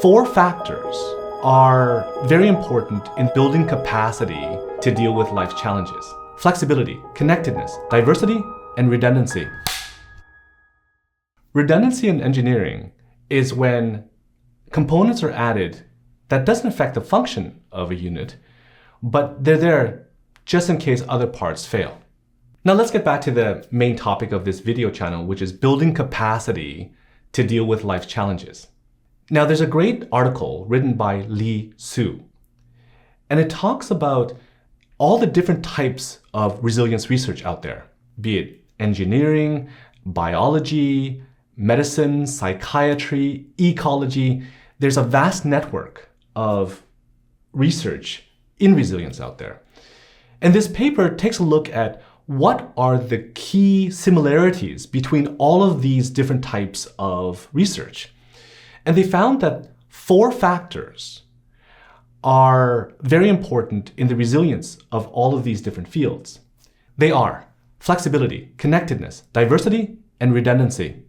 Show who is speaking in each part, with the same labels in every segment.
Speaker 1: Four factors are very important in building capacity to deal with life challenges: flexibility, connectedness, diversity, and redundancy. Redundancy in engineering is when components are added that doesn't affect the function of a unit, but they're there just in case other parts fail. Now let's get back to the main topic of this video channel, which is building capacity to deal with life challenges. Now there's a great article written by Lee Su, and it talks about all the different types of resilience research out there, be it engineering, biology, medicine, psychiatry, ecology. There's a vast network of research in resilience out there. And this paper takes a look at what are the key similarities between all of these different types of research. And they found that four factors are very important in the resilience of all of these different fields. They are flexibility, connectedness, diversity, and redundancy.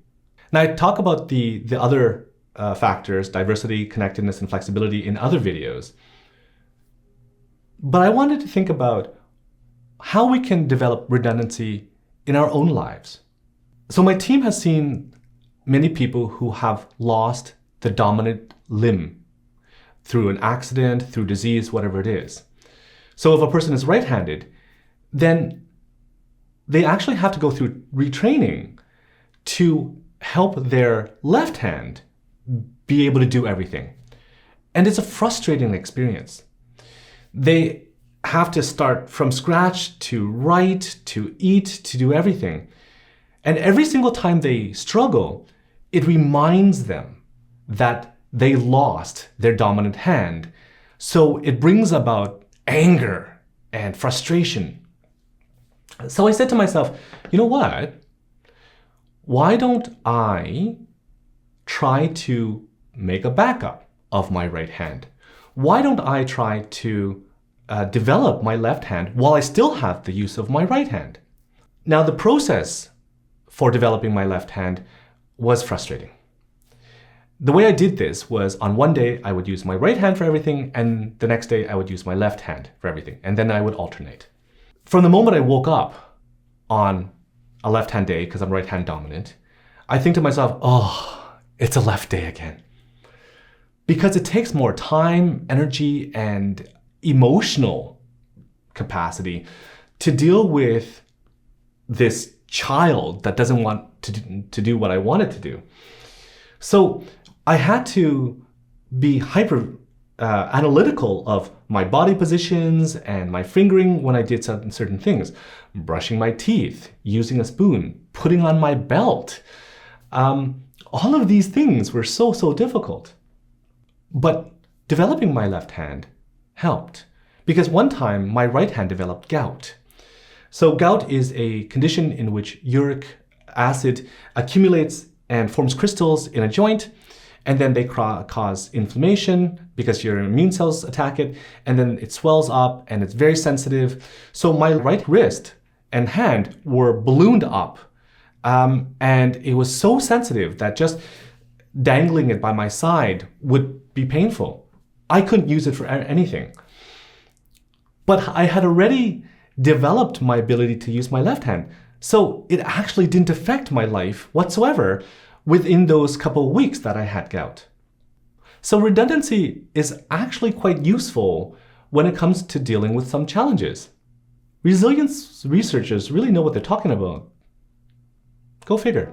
Speaker 1: Now, I talk about the other factors, diversity, connectedness, and flexibility in other videos. But I wanted to think about how we can develop redundancy in our own lives. So my team has seen many people who have lost the dominant limb through an accident, through disease, whatever it is. So if a person is right-handed, then they actually have to go through retraining to help their left hand be able to do everything. And it's a frustrating experience. They have to start from scratch to write, to eat, to do everything. And every single time they struggle, it reminds them that they lost their dominant hand. So it brings about anger and frustration. So I said to myself, you know what? Why don't I try to make a backup of my right hand? Why don't I try to develop my left hand while I still have the use of my right hand? Now, the process for developing my left hand was frustrating. The way I did this was on one day I would use my right hand for everything, and the next day I would use my left hand for everything, and then I would alternate. From the moment I woke up on a left-hand day, because I'm right-hand dominant, I think to myself, oh, it's a left day again. Because it takes more time, energy, and emotional capacity to deal with this child that doesn't want to do what I want it to do. So I had to be hyper analytical of my body positions and my fingering when I did certain things. Brushing my teeth, using a spoon, putting on my belt. All of these things were so difficult. But developing my left hand helped, because one time my right hand developed gout. So gout is a condition in which uric acid accumulates and forms crystals in a joint, and then they cause inflammation because your immune cells attack it, and then it swells up and it's very sensitive. So my right wrist and hand were ballooned up, and it was so sensitive that just dangling it by my side would be painful. I couldn't use it for anything. But I had already developed my ability to use my left hand, so it actually didn't affect my life whatsoever within those couple of weeks that I had gout. So redundancy is actually quite useful when it comes to dealing with some challenges. Resilience researchers really know what they're talking about. Go figure.